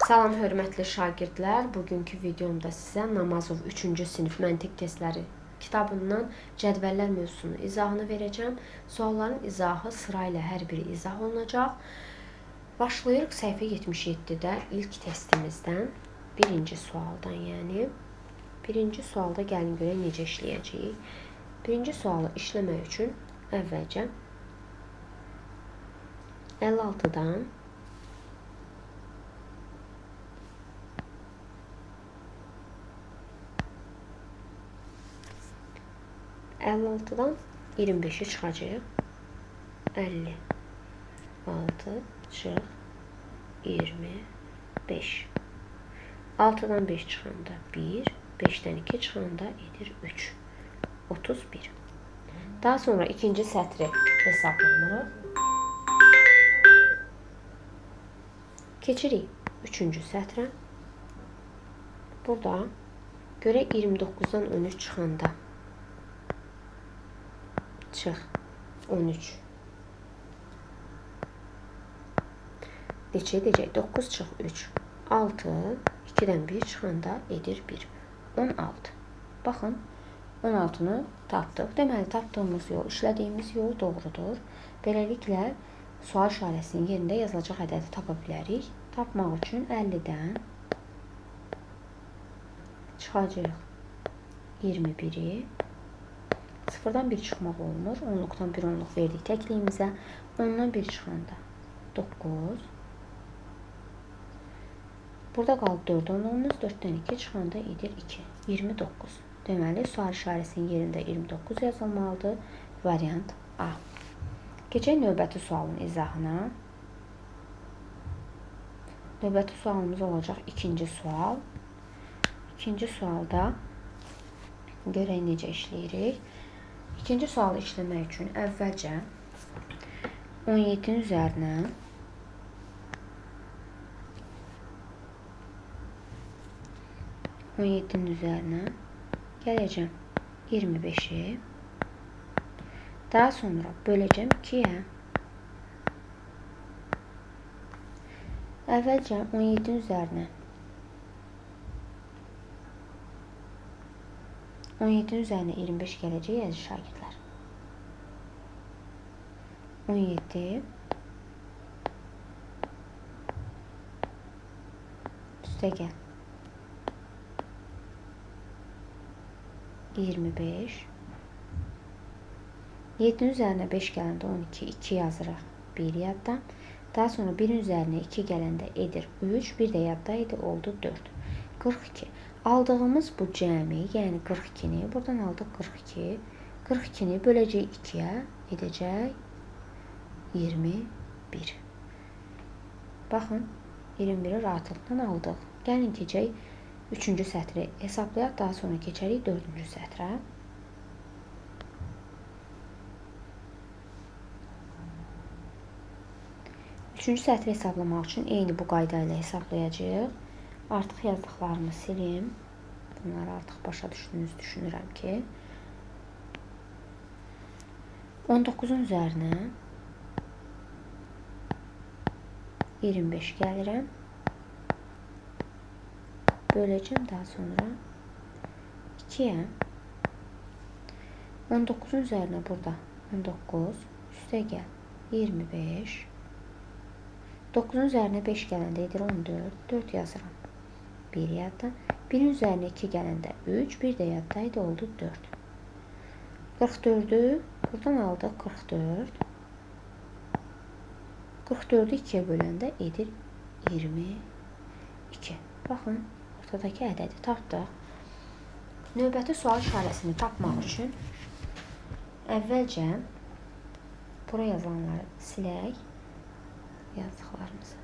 Salam hörmətli şagirdlər, bugünkü videomda sizə Namazov 3-cü sinif məntiq testləri kitabından cədvəllər mövzusunu izahını verəcəm. Sualların izahı sırayla hər biri izah olunacaq. Başlayırıq səhifə 77-də ilk testimizdən, birinci sualdan yəni. Birinci sualda gəlin görək necə işləyəcəyik. Birinci sualı işləmək üçün əvvəlcə 56-dan 25'i çıxacaq. 56 çıx 25. 6'dan 5 çıxanda 1, 5'dən 2 çıxanda edir 3. 31. Daha sonra ikinci sətri hesablanırıq. Keçirik üçüncü sətrə. Burada görək 29'dan 13 çıxanda çıx 13. Neçə edəcək? 9 çıx 3. 6. 2'dən 1 çıxanda edir 1. 16. Baxın, 16'nı tapdıq. Deməli, tapdığımız yol, işlədiyimiz yol doğrudur. Beləliklə, sual işarəsinin yerində yazılacaq ədədi tapa bilərik. Tapmaq üçün 50'dən çıxacaq 21'i. 0'dan 1 çıxmaq olmur. 10'luktan 1 10'luk verdik təkliyimizə. 10'dan 1 çıxanda 9. Burada qaldı 4 onluğumuz. 4'dən 2 çıxanda edir 2. 29. Deməli, sual işarəsinin yerində 29 yazılmalıdır. Variant A. Keçək növbəti sualın izahına. Növbəti sualımız olacaq ikinci sual. İkinci sualda görək necə işləyirik. İkinci sualı işləmək üçün əvvəlcə 17'nin üzərinə 17'nin üzərinə gələcəm 25'i. Daha sonra böləcəm 2'yə. Əvvəlcə 17'nin üzərinə 17'nin üzərinə 25 gələcək əziz şagirdlər. 17 üstə gəl 25. 7'nin üzərinə 5 gələndə 12, 2 yazırıq 1 yadda. Daha sonra 1'in üzərinə 2 gələndə edir 3, 1 də yadda idi, oldu 4. 42. Aldığımız bu cəmi, yəni 42'ni, buradan aldıq 42. 42'ni böləcək 2'yə, edəcək 21. Baxın, 21'i rahatlıqdan aldıq. Gəlin keçək 3-cü sətri hesablayaq, daha sonra keçərik 4-cü sətrə. Üçüncü sətri hesablamaq üçün eyni bu qayda ilə hesablayacağıq. Artıq yazdıqlarımı silim. Bunları artıq başa düşdünüz, düşünürəm ki. 19'un üzərinə 25 gəlirəm. Böləcəm daha sonra 2'yə. 19'un üzərinə burada 19 üstə gəl 25. 9'un üzərinə 5 gələndə edir 14. 4 yazıram. 1 yadda. 1'in üzərinə 2 gələndə 3. 1 də yadda idi, oldu 4. 44'ü buradan aldıq 44. 44'ü 2'yə böləndə edir 22. Baxın, ortadakı ədədi tapdıq. Növbəti sual işarəsini tapmaq üçün əvvəlcə bura yazılanları silək. Yazdıqlarımızı.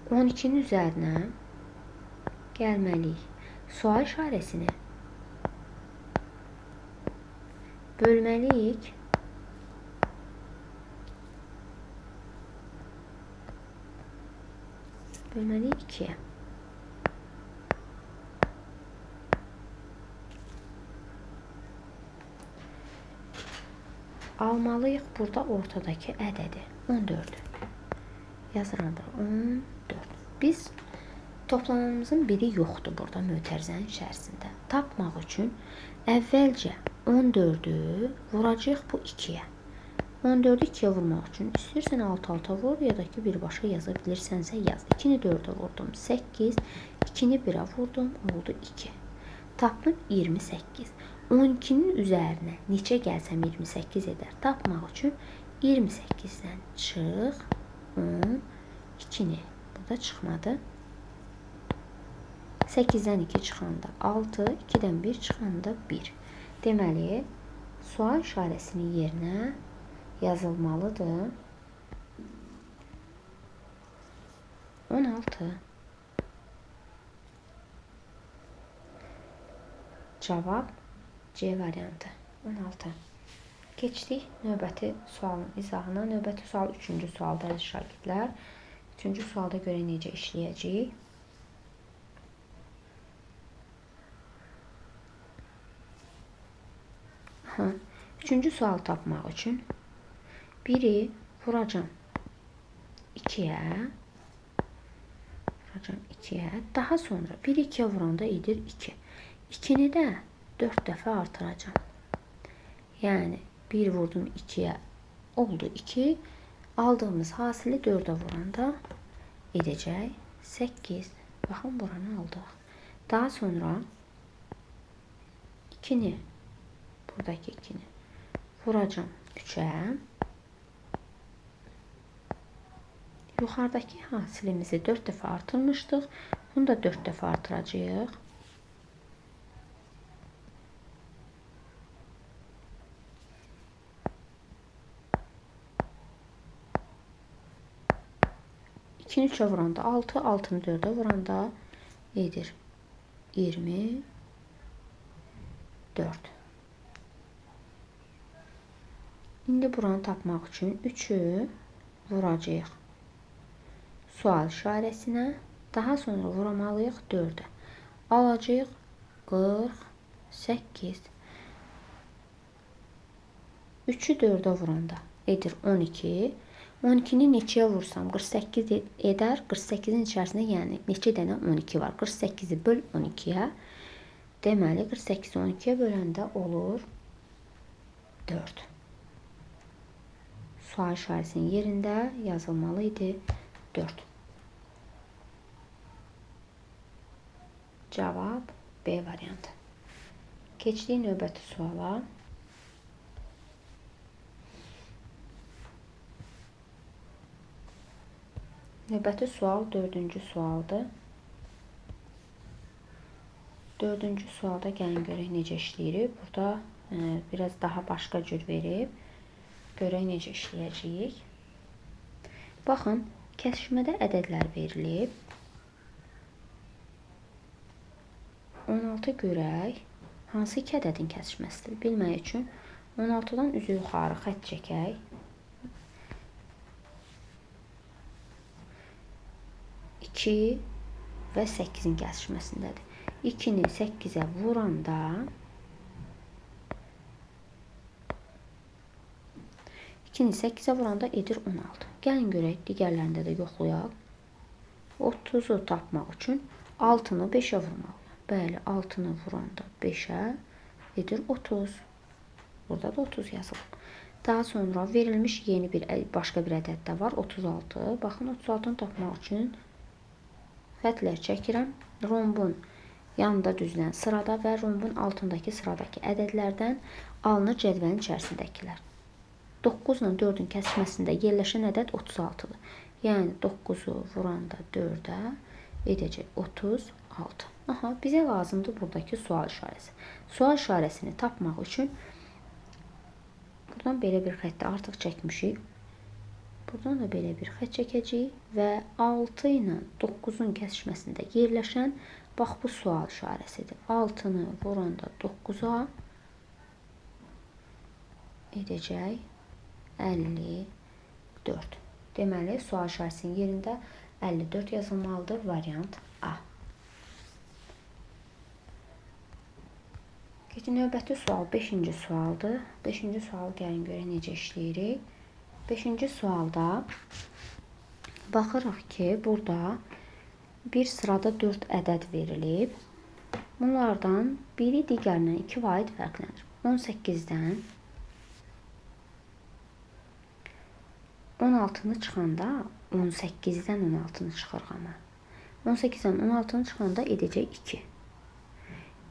12'nin üzərinə gəlməliyik. Sual işarəsini bölməliyik. Bölməliyik 2'yə. Almalıyıq burada ortadakı ədədi 14. Yazıram bura 14. Biz toplananımızın biri yoxdur burada mötərizənin içərisində. Tapmaq üçün əvvəlcə 14'ü vuracağıq bu 2'yə. 14'ü 2'ye vurmaq üçün istəyirsən alt-alta vur ya da ki birbaşa yaza bilirsənsə yaz. 2'ni 4'e vurdum 8, 2'ni 1'e vurdum oldu 2. Tapdım 28. 12'nin üzərinə neçə gəlsəm 28 edər. Tapmaq üçün 28'dən çıx 10, 2'ni burada çıxmadı. 8'dən 2 çıxanda 6, 2'dən 1 çıxanda 1. Deməli, sual işarəsinin yerinə yazılmalıdır 16. Cavab C variantı 16. Keçdik növbəti sualın izahına. Növbəti sual 3-cü sualda əziz şagirdlər. 3-cü sualda görə necə işləyəcəyik? Üçüncü sual tapmaq üçün biri vuracağım 2'ye. Vuracağım 2'ye. Daha sonra 1 2'ye vuranda edir 2. 2'ni də 4 dəfə artıracağım. Yəni 1 vurdum 2'ye oldu 2. Aldığımız hasili 4'e vuranda edəcək 8. Baxın buranı aldıq. Daha sonra 2'ni buradaki 2'ni vuracağım 3'e. Yuxarıdakı hasilimizi 4 dəfə artırmışdıq. Bunu da 4 dəfə artıracağıq. İkini 3'e vuranda 6, 6'nı 4'e vuranda edir 24. İndi buranı tapmaq üçün 3'ü vuracağıq sual işarəsinə. Daha sonra vuramalıyıq 4'e. Alacağıq 48. 3'ü 4'e vuranda edir 12. 12'ni neçəyə vursam 48 edər. 48'in içərisində yəni neçə dənə 12 var. 48'i böl 12'yə. Deməli 48'i 12'yə böləndə olur 4. Sual işarəsinin yerində yazılmalı idi 4. Cavab B variantı. Keçdik növbəti suala. Növbəti sual 4-cü sualdır. 4-cü sualda gəlin görək necə işləyirik. Burada biraz daha başqa cür verib. Görək necə işləyəcəyik. Baxın, kəsişmədə ədədlər verilib. 16 görək. Hansı iki ədədin kəsişməsidir? Bilmək üçün 16'dan üzü yuxarı xətt çəkək. 2 və 8'in kəsişməsindədir. 2'ni 8'e vuranda 2'ni 8'e vuranda edir 16. Gəlin görək, digərlərində də yoxlayaq. 30'u tapmaq üçün 6'nı 5'e vurmalıyıq. Bəli, 6'nı vuranda 5'e edir 30. Burada da 30 yazılıb. Daha sonra verilmiş yeni bir başqa bir ədəd də var, 36. Baxın, 36'nı tapmaq üçün xətlər çəkirəm. Rombun yanında düzülən sırada və rombun altındakı sıradakı ədədlərdən alınır cədvəlin içərisindəkilər. 9 ilə 4'ün kəsişməsində yerləşən ədəd 36'dır. Yəni 9'u vuranda 4'ə edəcək 36. Aha, bizə lazımdır buradakı sual işarəsi. Sual işarəsini tapmaq üçün buradan belə bir xətti artıq çəkmişik. Buradan da belə bir xətt çəkəcəyik və 6 ilə 9'un kəsişməsində yerləşən bax bu sual işarəsidir. 6'nı vuranda 9'a edəcək 54. Deməli, sual işarəsinin yerində 54 yazılmalıdır. Variant A. Növbəti sual 5-ci sualdır. 5-ci sual gəlin görək necə işləyirik. 5-ci sualda Baxırıq ki, burada bir sırada 4 ədəd verilib. Bunlardan biri digərindən 2 vaid fərqlənir. 18-dən 16-nı çıxanda 18-dən 16-nı çıxırıq amma. 18-dən 16-nı çıxanda edəcək 2.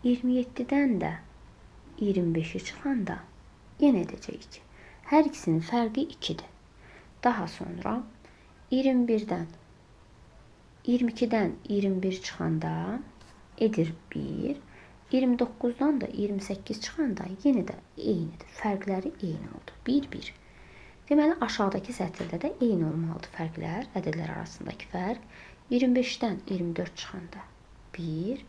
27-dən də 25-i çıxanda yenə edəcək 2. Hər ikisinin fərqi 2-dir. Daha sonra 22-dən 21 çıxanda edir 1. 29-dan da 28 çıxanda yenə də eynidir. Fərqləri eyni oldu. 1, 1. Deməli, aşağıdakı sətirdə də eyni olmalıdır fərqlər, ədədlər arasındakı fərq. 25-dən 24 çıxanda 1.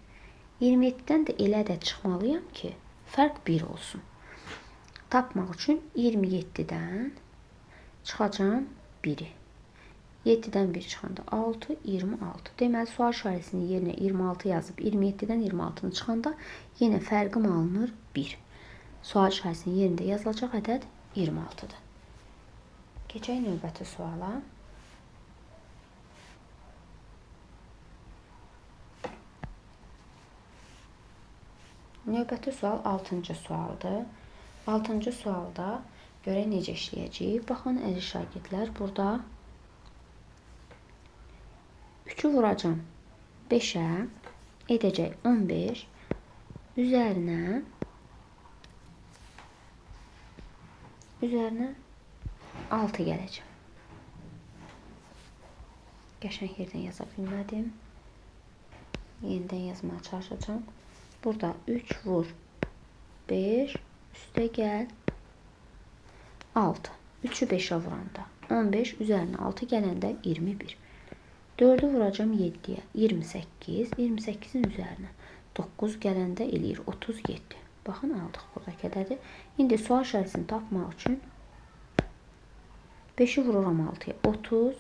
27-dən də elə ədəd çıxmalıyam ki, fərq 1 olsun. Tapmaq üçün 27-dən çıxacam 1-i. 7-dən 1 çıxanda 6, 26. Deməli, sual işarəsinin yerinə 26 yazıb 27-dən 26-nı çıxanda yenə fərqim alınır 1. Sual işarəsinin yerində yazılacaq ədəd 26-dır. Keçək növbəti suala. Növbəti sual 6-cı sualdır. 6-cı sualda görək necə işləyəcəyik. Baxın, əziz şagirdlər, burada 3-ü vuracam 5-ə, edəcək 15, üzərinə 6 gələcəm. Qəşəng yerdən yaza bilmədim. Yenidən yazmaya çalışacağım. Burada 3 vur 5, üstə gəl 6. 3-ü 5-ə vuranda 15, üzərinə 6 gələndə 21. 4-ü vuracam 7-yə, 28. 28-in üzərinə 9 gələndə eləyir 37. Baxın, aldıq buradakı ədədi. İndi sual işarəsini tapmaq üçün 5-i vururam 6-ya, 30.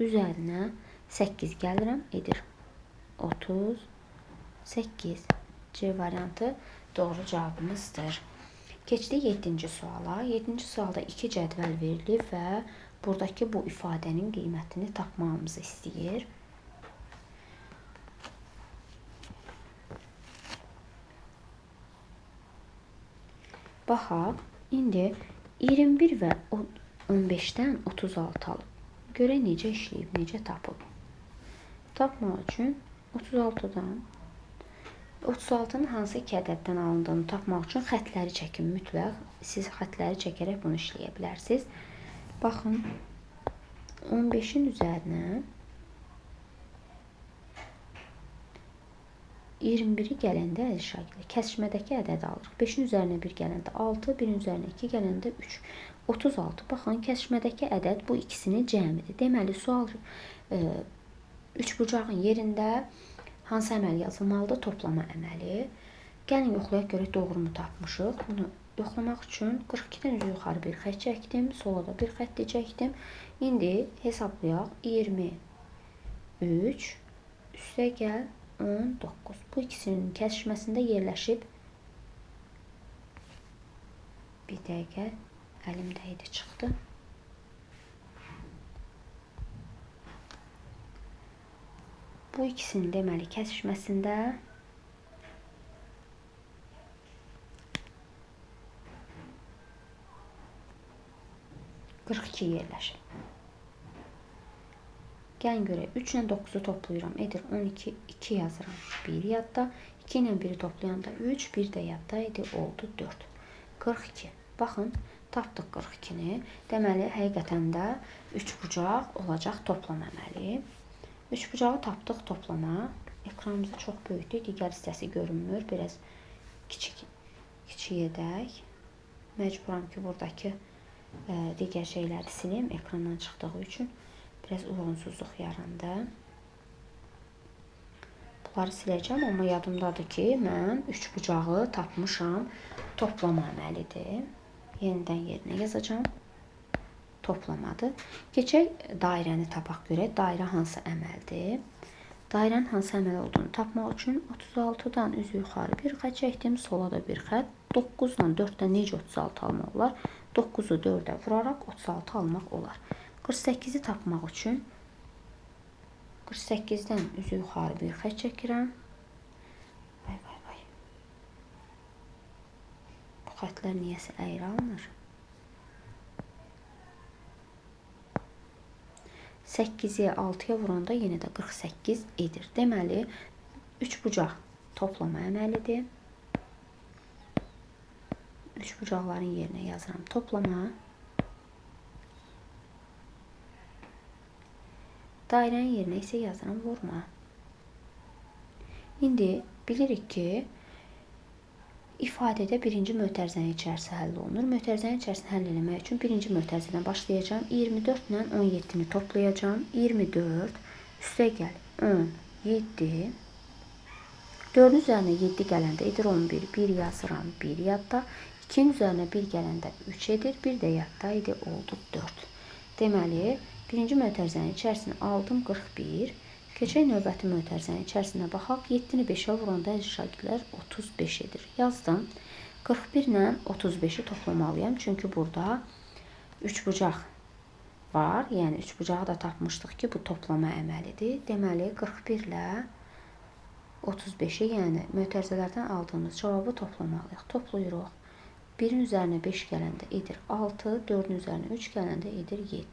Üzərinə 8 gəlirəm, edir 38. C variantı doğru cavabımızdır. Keçdik 7-ci suala. 7-ci sualda 2 cədvəl verilib və buradakı bu ifadənin qiymətini tapmağımızı istəyir. Baxaq, indi 21 və 15-dən 36 alıb. Görək necə işləyib, necə tapıb. Tapmaq üçün 36-nın hansı iki ədəddən alındığını tapmaq üçün xətləri çəkin mütləq. Siz xətləri çəkərək bunu işləyə bilərsiniz. Baxın, 15-in üzərinə 21-i gələndə kəsişmədəki ədədi alırıq. 5-in üzərinə 1 gələndə 6, 1-in üzərinə 2 gələndə 3. 36. Baxın, kəsişmədəki ədəd bu ikisinin cəmidir. Deməli, sual üçbucağın yerində hansı əməl yazılmalıdır? Toplama əməli. Gəlin yoxlayaq görək doğru mu tapmışıq. Bunu yoxlamaq üçün 42-dən üzü yuxarı bir xətt çəkdim. Sola da bir xətt çəkdim. İndi hesablayaq. 23 üstə gəl 19. Bu ikisinin kəsişməsində yerləşib. Bir dəqiqə əlimdə idi, çıxdı. Bu ikisinin deməli kəsişməsində 42 yerləşir. Gəlin görək, 3 ilə 9-u toplayıram, edir 12, 2 yazıram, 1 yadda, 2 ilə 1-i toplayanda 3, 1 də yadda idi, oldu 4. 42. Baxın, tapdıq 42-ni. Deməli, həqiqətən də üçbucaq olacaq toplama əməli. Üçbucağı tapdıq toplama. Ekranımızda çox böyükdür, digər hissəsi görünmür. Biraz kiçik edək. Məcburam ki, buradakı digər şeyləri silim ekrandan çıxdığı üçün. Biraz uyğunsuzluq yarandı. Bunları siləcəm, amma yadımdadır ki, mən üçbucağı tapmışam. Toplama əməlidir. Yenidən yerinə yazacağım. Toplamadır. Keçək dairəni tapaq görək. Dairə hansı əməldir? Dairənin hansı əməl olduğunu tapmaq üçün 36-dan üzü yuxarı bir xətt çəkdim. Sola da bir xətt. 9-dan 4-dən necə 36 almaq olar? 9-u 4-ə vuraraq 36 almaq olar. 48-i tapmaq üçün 48-dən üzü yuxarı bir xətt çəkirəm. Vay. Bu xətlər niyəsə əyri alınır. 8-i 6-ya vuranda yenə də 48 edir. Deməli, 3 bucaq toplama əməlidir. 3 bucaqların yerinə yazıram toplama. Dairənin yerinə isə yazıram vurma. İndi bilirik ki, ifadədə birinci mötərizənin içərisi həll olunur. Mötərizənin içərisini həll etmək üçün birinci mötərizədən başlayacağım. 24 ilə 17-ni toplayacağım. 24 üstə gəl 17. 4-ün üzərinə 7 gələndə edir 11. 1 yazıram, 1 yadda. 2-nin üzərinə 1 gələndə 3 edir. 1 də yadda idi, oldu 4. Deməli, birinci mötərizənin içərisini aldım 41. Keçək növbəti mötərizənin içərisinə baxaq. 7-ni 5-ə vuranda əziz şagirdlər 35 edir. Yazdım. 41 ilə 35-i toplamalıyam. Çünki burada 3 bucaq var. Yəni 3 bucağı da tapmışdıq ki, bu toplama əməlidir. Deməli, 41 ilə 35-i, yəni mötərizələrdən aldığımız cavabı toplamalıyıq. Toplayırıq. 1-in üzərinə 5 gələndə edir 6. 4-ün üzərinə 3 gələndə edir 7.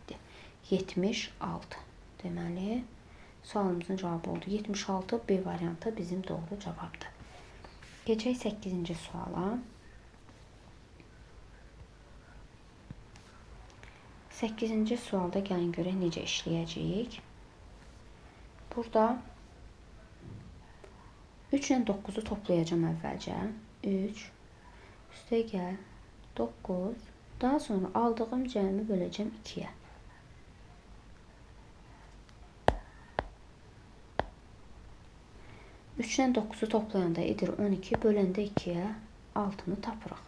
76. Deməli, sualımızın cavabı oldu. 76 B variantı bizim doğru cavabdır. Keçək 8-ci suala. 8-ci sualda gəlin görək necə işləyəcəyik. Burada 3 ilə 9-u toplayacağım əvvəlcə. 3 üstə gəl 9. Daha sonra aldığım cəmi böləcəm 2-yə. 3 ilə 9-u toplayanda edir 12, böləndə 2-yə 6-nı tapırıq.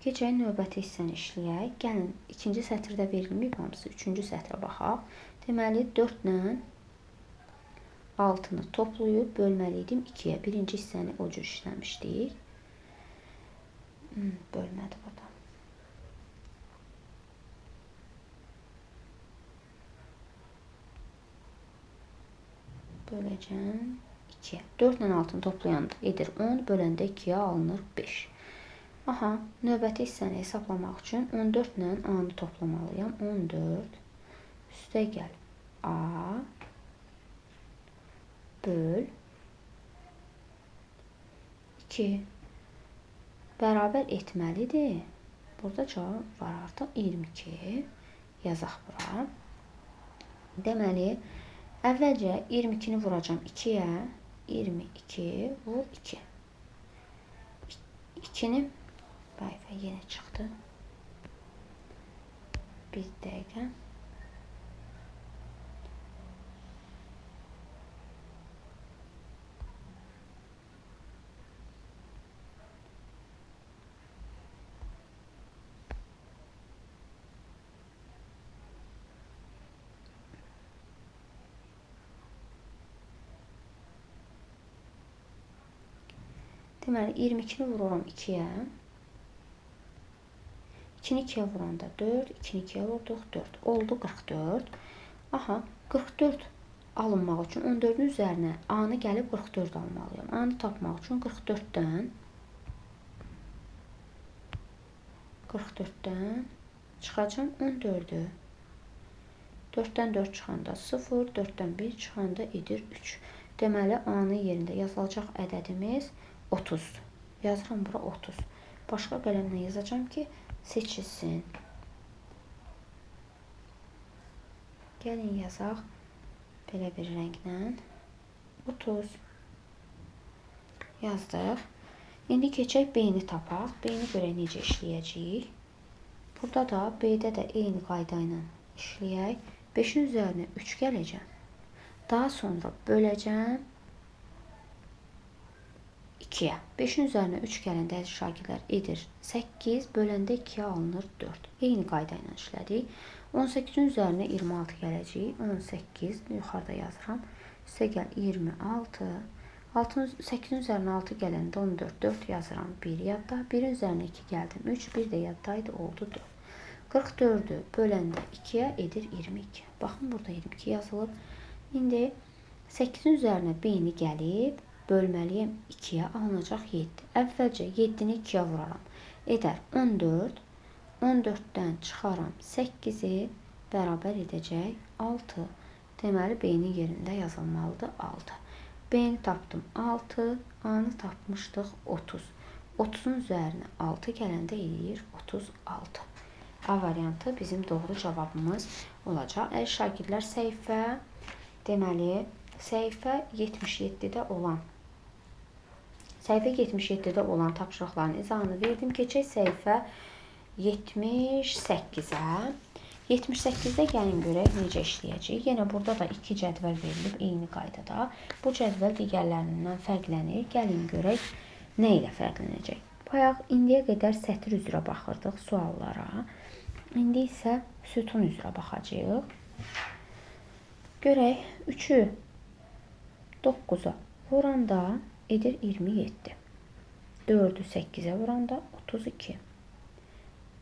Keçək növbəti hissəni işləyək. Gəlin, ikinci sətirdə verilməyib hamısı. Üçüncü sətrə baxaq. Deməli, 4 ilə 6-nı toplayıb bölməliydim 2-yə. Birinci hissəni o cür işləmişdik. Bölmədi burada. Böləcəm 2-yə. 4 ilə 6-nı toplayanda edir 10, böləndə 2-yə alınır 5. Aha, növbəti hissəni hesablamaq üçün 14 ilə A-nı toplamalıyam. 14 üstə gəl A böl 2 bərabər etməlidir. Burada cavab var artıq 22. Yazaq bura. Deməli, əvvəlcə 22-ni vuracam 2-yə. 22 vur 2. 2-ni yenə çıxdı. Bir dəqiqə. Deməli, 22-ni vururam 2-yə. 2-ni 2-yə vuranda 4, 2-ni 2-yə vurduq 4. Oldu 44. Aha, 44 alınmaq üçün 14-ün üzərinə A-nı gəlib 44 almalıyam. A-nı tapmaq üçün 44-dən çıxacam 14-ü. 4-dən 4 çıxanda 0, 4-dən 1 çıxanda edir 3. Deməli, A-nın yerində yazılacaq ədədimiz 30. Yazıram bura 30. Başqa qələmlə yazacağam ki, seçilsin. Gəlin yazaq belə bir rənglə. 30. Yazdıq. İndi keçək B-ni tapaq. B-ni görək necə işləyəcəyik. Burada da B-də də eyni qayda ilə işləyək. 5-in üzərinə 3 gələcəm. Daha sonra böləcəm 2-yə. 5-in üzərinə 3 gələndə əziz şagirdlər edir 8, böləndə 2-yə alınır 4. Eyni qayda ilə işlədik. 18-in üzərinə 26 gələcək. 18 yuxarıda yazıram. Üstə gəl 26. 8-in üzərinə 6 gələndə 14. 4 yazıram. 1 yadda. 1-in üzərinə 2 gəldim. 3, 1 də yaddaydı. Oldu 4. 44-ü böləndə 2-yə edir 22. Baxın, burada 22 yazılıb. İndi 8-in üzərinə b-ni gəlib bölməliyəm 2-yə, alınacaq 7. Əvvəlcə 7-ni 2-yə vuraram. Edər 14. 14-dən çıxaram 8-i bərabər edəcək 6. Deməli, b-nin yerində yazılmalıdır 6. B-ni tapdım 6, A-nı tapmışdıq 30. 30-un üzərinə 6 gələndə eləyir 36. A variantı bizim doğru cavabımız olacaq. Əgər şagirdlər səhifə, deməli, səhifə 77-də olan tapşırıqların izahını verdim. Keçək səhifə 78-ə. 78-də gəlin görək necə işləyəcək. Yenə burada da 2 cədvəl verilib eyni qaydada. Bu cədvəl digərlərindən fərqlənir. Gəlin görək nə ilə fərqlənəcək. Bayaq indiyə qədər sətr üzrə baxırdıq suallara. İndi isə sütun üzrə baxacağıq. Görək 3-ü 9-a vuranda edir 27. 4-ü 8-ə vuranda 32.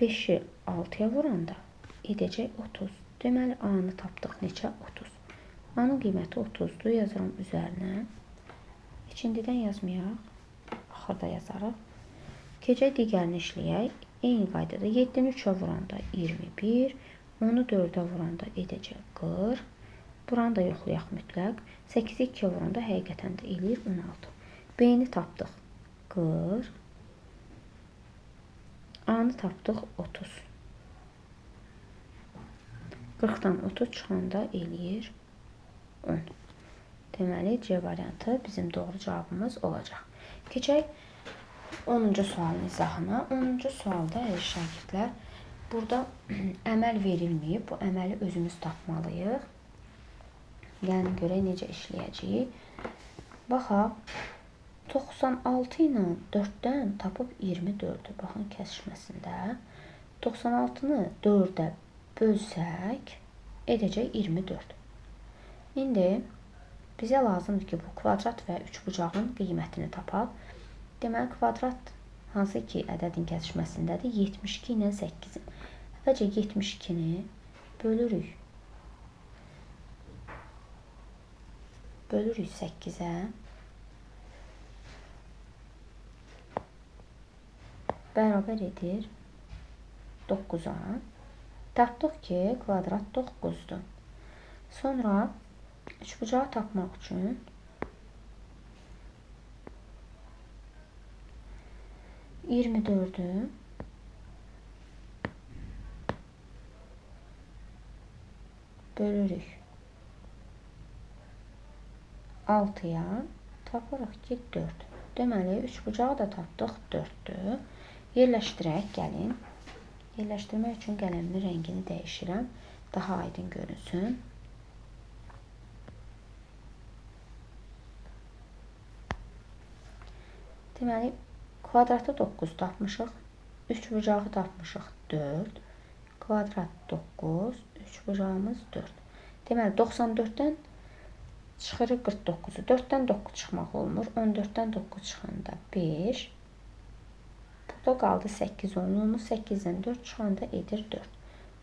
5-i 6-ya vuranda edəcək 30. Deməli, A-nı tapdıq neçə? 30. A-nın qiyməti 30-dur. Yazıram üzərinə. İkincidən yazmayaq. Axırda yazarıq. Keçək digərini işləyək. Eyni qaydada 7-ni 3-ə vuranda 21. 10-u 4-ə vuranda edəcək 40. Buranı da yoxlayaq mütləq. 8-i 2-yə vuranda həqiqətən də eləyir 16. B-ni tapdıq 40. A-nı tapdıq 30. 40-dan 30 çıxanda eləyir 10. Deməli, C variantı bizim doğru cavabımız olacaq. Keçək 10-cu sualın izahına. 10-cu sualda şagirdlər, burada əməl verilməyib. Bu əməli özümüz tapmalıyıq. Yəni, görək necə işləyəcəyik. Baxaq, 96 ilə 4-dən tapıb 24-ü. Baxın, kəsişməsində. 96-nı 4-ə bölsək, edəcək 24. İndi bizə lazımdır ki, bu kvadrat və üçbucağın qiymətini tapaq. Deməli, kvadrat hansı ki, ədədin kəsişməsindədir? 72 ilə 8-in. Əvvəlcə 72-ni bölürük. Bölürük 8-ə. Bərabər edir 9-a. Tapdıq ki, kvadrat 9-dur. Sonra üçbucağı tapmaq üçün iyirmi dördü bölürük 6-ya, tapırıq ki 4. Deməli, üçbucağı da tapdıq 4-dür. Yerləşdirək, gəlin. Yerləşdirmək üçün qələmin rəngini dəyişirəm. Daha aydın görünsün. Deməli, kvadratı 9 tapmışıq. Üçbucağı tapmışıq 4. Kvadrat 9. Üçbucağımız 4. Deməli, 94-dən çıxırıq 49-u. 4-dən 9 çıxmaq olmur. 14-dən 9 çıxanda 5. Burada qaldı 8 onluğumuz. 8-dən 4 çıxanda edir 4.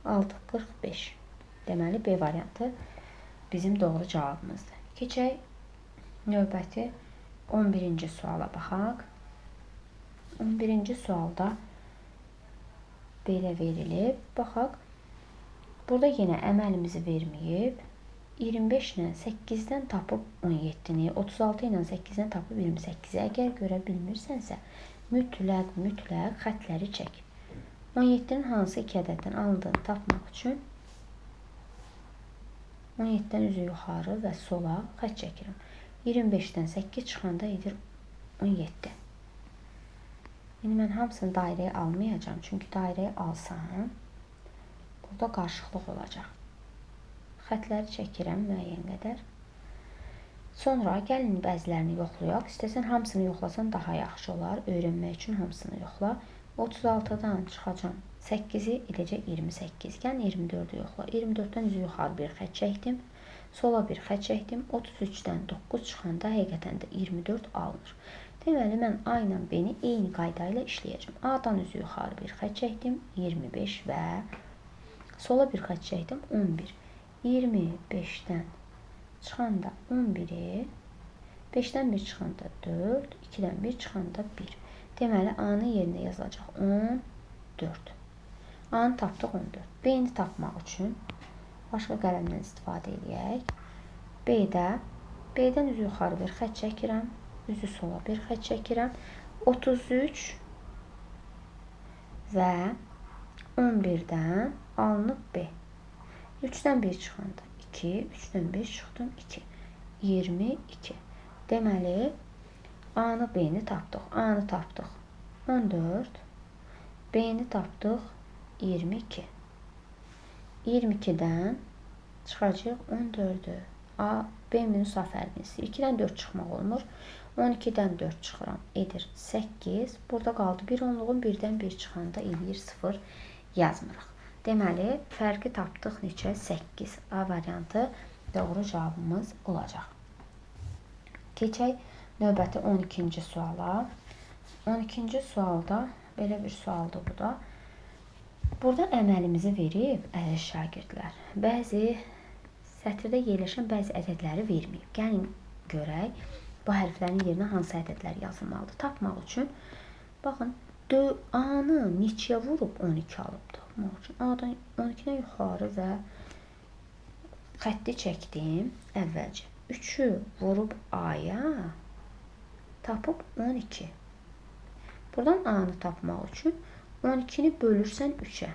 6, 45. Deməli, B variantı bizim doğru cavabımızdır. Keçək növbəti 11-ci suala baxaq. 11-ci sualda belə verilib. Baxaq, burada yenə əməlimizi verməyib. 25 ilə 8-dən tapıb 17-ni, 36 ilə 8-dən tapıb 28-i. Əgər görə bilmirsənsə, mütləq xətləri çək. 17-nin hansı iki ədəddən alındığını tapmaq üçün 17-dən üzü yuxarı və sola xət çəkirəm. 25-dən 8 çıxanda edir 17. İndi mən hamısını dairəyə almayacağım. Çünki dairəyə alsam, burada qarışıqlıq olacaq. Xətləri çəkirəm müəyyən qədər. Sonra gəlin bəzilərini yoxlayaq. İstəsən hamısını yoxlasan daha yaxşı olar. Öyrənmək üçün hamısını yoxla. 36-dan çıxacam 8-i edəcək 28. Gəlin 24-ü yoxla. 24-dən üzü yuxarı bir xət çəkdim. Sola bir xət çəkdim. 33-dən 9 çıxanda həqiqətən də 24 alınır. Deməli, mən A ilə B-ni eyni qayda ilə işləyəcəm. A-dan üzü yuxarı bir xət çəkdim. 25 və sola bir xət çəkdim. 11. 25-dən çıxanda 11-i, 5-dən 1 çıxanda 4, 2-dən 1 çıxanda 1. Deməli, A-nın yerində yazılacaq 14. A-nı tapdıq 14. B-ni tapmaq üçün başqa qələmdən istifadə edək. B-dən üzü yuxarı bir xətt çəkirəm. Üzü sola bir xətt çəkirəm. 33 və 11-dən alınıb B. 3-dən 1 çıxanda 2, 3-dən 1 çıxdım 2. 22. Deməli, A-nı, B-ni tapdıq. A-nı tapdıq 14. B-ni tapdıq 22. 22-dən çıxacaq 14-ü. A, B minus A fərqini istəyir. 2-dən 4 çıxmaq olmur. 12-dən 4 çıxıram. Edir 8. Burada qaldı 1 onluğun 1-dən 1 çıxanda eləyir 0 yazmırıq. Deməli, fərqi tapdıq neçə? 8. A variantı doğru cavabımız olacaq. Keçək növbəti 12-ci suala. 12-ci sualda belə bir sualdır bu da. Burada əməlimizi verib əziz şagirdlər. Bəzi sətirdə yerləşən bəzi ədədləri verməyib. Gəlin görək bu hərflərin yerinə hansı ədədlər yazılmalıdır. Tapmaq üçün baxın A-nı neçəyə vurub 12 alıb tapmaq üçün. A-dan 12-dən yuxarı və xətti çəkdim əvvəlcə. 3-ü vurub A-ya tapıb 12. Buradan A-nı tapmaq üçün 12-ni bölürsən 3-ə.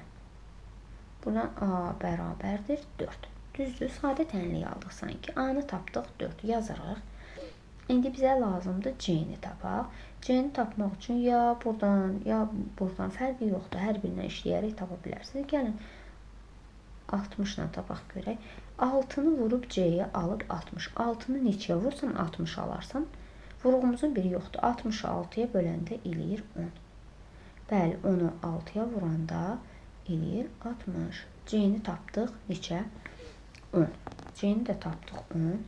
Buradan A bərabərdir 4. Düzdür, sadə tənlik aldıq sanki. A-nı tapdıq 4 yazırıq. İndi bizə lazımdır C-ni tapaq. C-ni tapmaq üçün ya buradan fərqi yoxdur. Hər birindən işləyərək tapa bilərsiniz. Gəlin 60 ilə tapaq görək. 6-nı vurub C-yə alıb 60. 6-nı neçəyə vursan 60 alarsan. Vurğumuzun biri yoxdur. 60-ı 6-ya böləndə eləyir 10. Bəli, onu 6-ya vuranda eləyir 60. C-ni tapdıq neçə? 10. C-ni də tapdıq 10.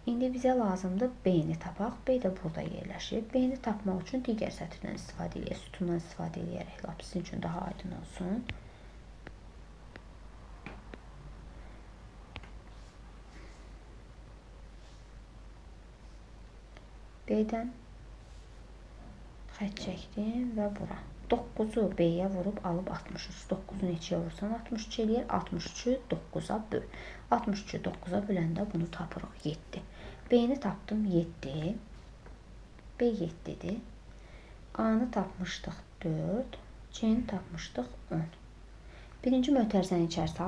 İndi bizə lazımdır B-ni tapaq. B də burada yerləşir. B-ni tapmaq üçün digər sətirdən istifadə edək. Sütundan istifadə edərək lap sizin üçün daha aydın olsun. B-dən xətt çəkdim və bura. 9-u B-yə vurub alıb 63. 9-u neçəyə vursan 63 eləyir. 63-ü 9-a böl. 63-ü 9-a böləndə bunu tapırıq 7. B-ni tapdım 7. B 7-dir. A-nı tapmışdıq 4. C-ni tapmışdıq 10. Birinci mötərizənin içərisi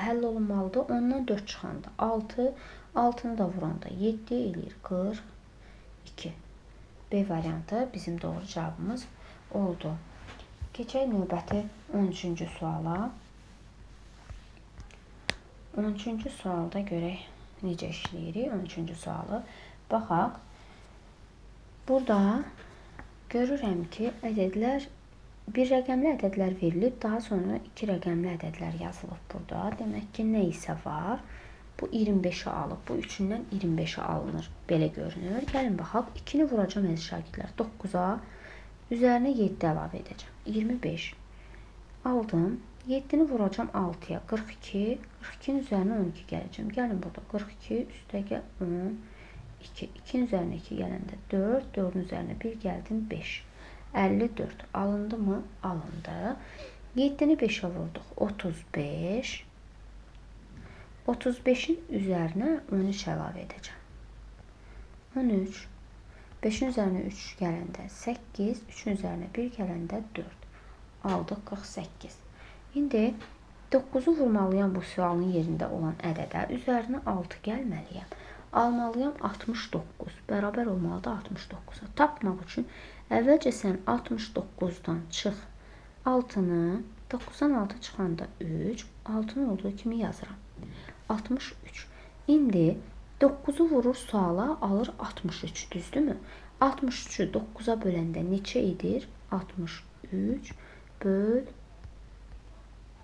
həll olunmalıdır. 10-dan 4 çıxanda 6. 6-nı da vuranda 7 eləyir 42. B variantı bizim doğru cavabımız oldu. Keçək növbəti 13-cü suala. 13-cü sualda görək necə işləyirik. 13-cü sualı baxaq. Burada görürəm ki, ədədlər bir rəqəmli ədədlər verilib, daha sonra 2 rəqəmli ədədlər yazılıb burada. Demək ki, nə isə var. Bu 25-i alıb, bu 3-dən 25-i alınır. Belə görünür. Gəlin baxaq. 2-ni vuracam əziz şagirdlər. 9-a üzərinə 7 əlavə edəcəm. 25 aldım. 7-ni vuracam 6-ya. 42. 42-nin üzərinə 12 gələcəm. Gəlin burada. 42 üstəgə 10. 2. 2-nin üzərinə 2 gələndə 4. 4-ün üzərinə 1 gəldim 5. 54. Alındı mı? Alındı. 7-ni 5-ə vurduq. 35. 35-in üzərinə 13 əlavə edəcəm. 13. 5-in üzərinə 3 gələndə 8. 3-ün üzərinə 1 gələndə 4. Aldıq 48. İndi 9-u vurmalıyam bu sualın yerində olan ədədə. Üzərinə 6 gəlməliyəm. Almalıyam 69. Bərabər olmalıdır 69-a. Tapmaq üçün əvvəlcə sən 69-dan çıx. 6-nı 9-dan 6 çıxanda 3. 6-nın olduğu kimi yazıram. 63. İndi 9-u vurur suala, alır 63, düzdürmü? 63-ü 9-a böləndə neçə edir? 63 böl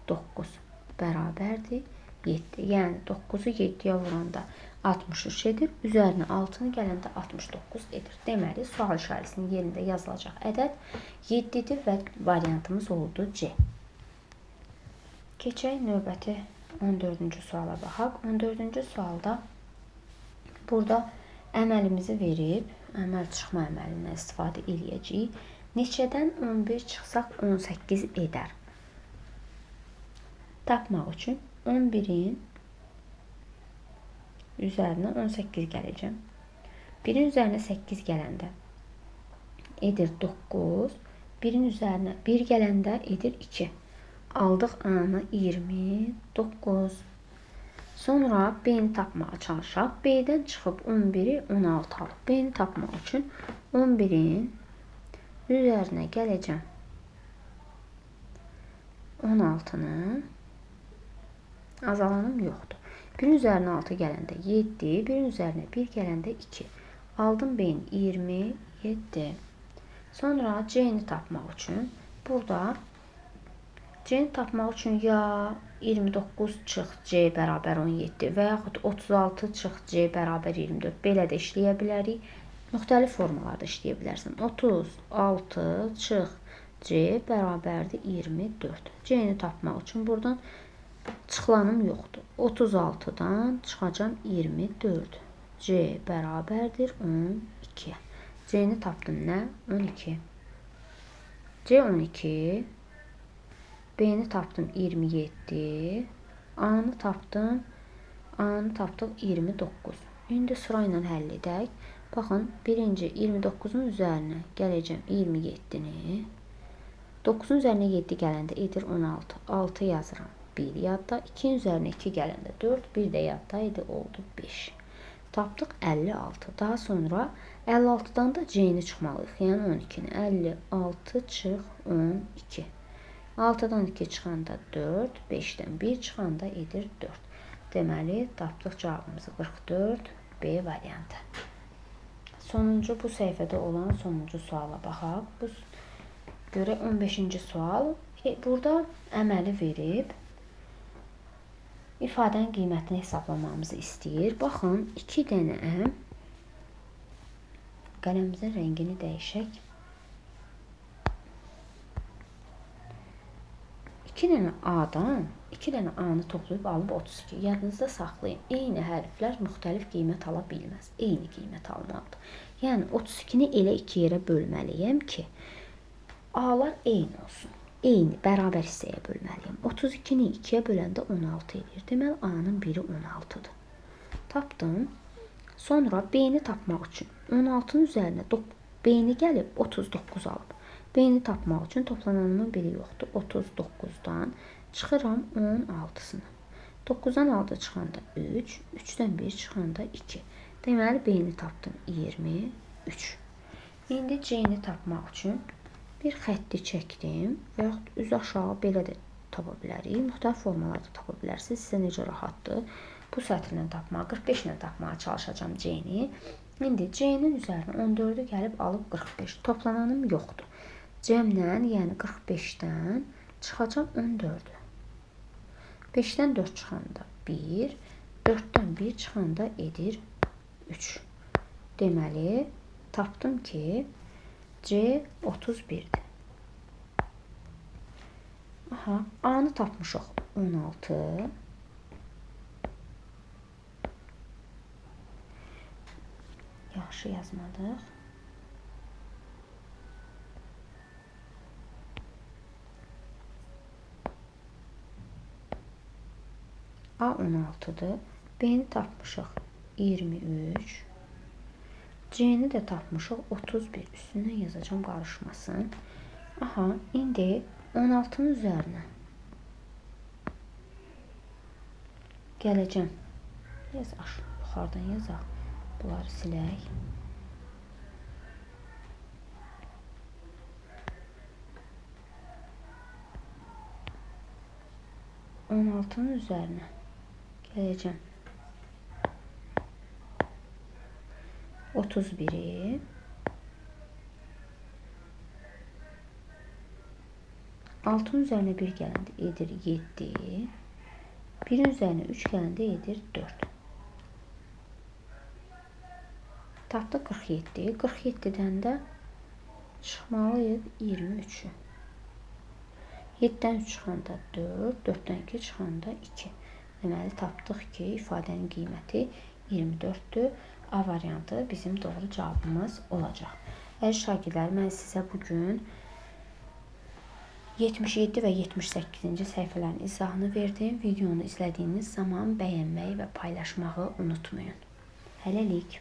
9 bərabərdir 7. Yəni 9-u 7-yə vuranda 63 edir. Üzərinə 6-nı gələndə 69 edir. Deməli, sual işarəsinin yerində yazılacaq ədəd 7-dir və variantımız oldu C. Keçək növbəti 14-cü suala baxaq. 14-cü sualda Burada əməlimizi verib, əməl çıxma əməlindən istifadə edəcəyik. Neçədən 11 çıxsaq 18 edər. Tapmaq üçün 11-in üzərinə 18 gələcəm. 1-in üzərinə 8 gələndə edir 9. 1-in üzərinə 1 gələndə edir 2. Aldıq A-nı 29. Sonra B-ni tapmağa çalışaq. B-dən çıxıb 11-i 16 alıb. B-ni tapmaq üçün 11-in üzərinə gələcəm. 16-nı azalanım yoxdur. 1-in üzərinə 6 gələndə 7, 1-in üzərinə 1 gələndə 2. Aldım B-ni 27. Sonra C-ni tapmaq üçün burada C-ni tapmaq üçün ya 29 çıx C bərabər 17 və yaxud 36 çıx C bərabər 24 belə də işləyə bilərik. Müxtəlif formalarda işləyə bilərsən. 36 çıx C bərabərdir 24. C-ni tapmaq üçün buradan çıxılanım yoxdur. 36-dan çıxacam 24. C bərabərdir 12. C-ni tapdım nə? 12. C 12. B-ni tapdım 27. A-nı tapdım. A-nı tapdıq 29. İndi sıra ilə həll edək. Baxın, birinci 29-un üzərinə gələcəm 27-ni. 9-un üzərinə 7 gələndə edir 16. 6 yazıram. 1 yadda. 2-nin üzərinə 2 gələndə 4. 1 də yadda idi. Oldu 5. Tapdıq 56. Daha sonra 56-dan da C-ni çıxmalıyıq. Yəni 12-ni. 56 çıx 12. 6-dan 2 çıxanda 4. 5-dən 1 çıxanda edir 4. Deməli, tapdıq cavabımızı 44. B variantı. Sonuncu bu səhifədə olan sonuncu suala baxaq. Bu görə 15-ci sual. Burada əməli verib ifadənin qiymətini hesablamamızı istəyir. Baxın, 2 dənə qələmimizin rəngini dəyişək. 2 dənə A-dan 2 dənə A-nı toplayıb alıb 32. Yadınızda saxlayın. Eyni hərflər müxtəlif qiymət ala bilməz. Eyni qiymət almalıdır. Yəni 32-ni elə 2 yerə bölməliyəm ki, A-lar eyni olsun. Eyni, bərabər hissəyə bölməliyim. 32-ni 2-yə böləndə 16 edir. Deməli, A-nın biri 16-dır. Tapdım. Sonra B-ni tapmaq üçün 16-nın üzərinə B-ni gəlib 39 alıb. B-ni tapmaq üçün toplananımın biri yoxdur. 39-dan çıxıram 16-sını. 9-dan 6 çıxanda 3, 3-dən 1 çıxanda 2. Deməli, B-ni tapdım 23. İndi C-ni tapmaq üçün bir xətti çəkdim və yaxud üz aşağı belə də tapa bilərik. Müxtəlif formalarda tapa bilərsiniz. Sizə necə rahatdır. Bu sətirlə tapmağa, 45 ilə tapmağa çalışacağım C-ni. İndi C-nin üzərinə 14-ü gəlib alıb 45. Toplananım yoxdur. Cəmlə, yəni 45-dən çıxacam 14-ü. 5-dən 4 çıxanda 1, 4-dən 1 çıxanda edir 3. Deməli, tapdım ki, C 31'dir. Aha, A-nı tapmışıq 16. Yaxşı yazmadıq. A 16'dır. B-ni tapmışıq 23. C-ni də tapmışıq 31. Üstündən yazacağım, qarışmasın. Aha, indi 16-nın üzərinə gələcəm. Yuxarıdan yazaq. Bunları silək. On altının üzərinə gələcəm. 31'i 6'ın üzərinə 1 gələndə edir 7. 1'in üzərinə 3 gələndə edir 4. Tapdıq 47. 47'dən də çıxmalıyıq 23'ü. 7'dən 3 çıxanda 4, 4'dən 2 çıxanda 2. Deməli, tapdıq ki, ifadənin qiyməti 24'dür. A variantı bizim doğru cavabımız olacaq. Əziz şagirdlər, mən sizə bugün 77 və 78-ci səhifələrin izahını verdim. Videonu izlədiyiniz zaman bəyənməyi və paylaşmağı unutmayın. Hələlik.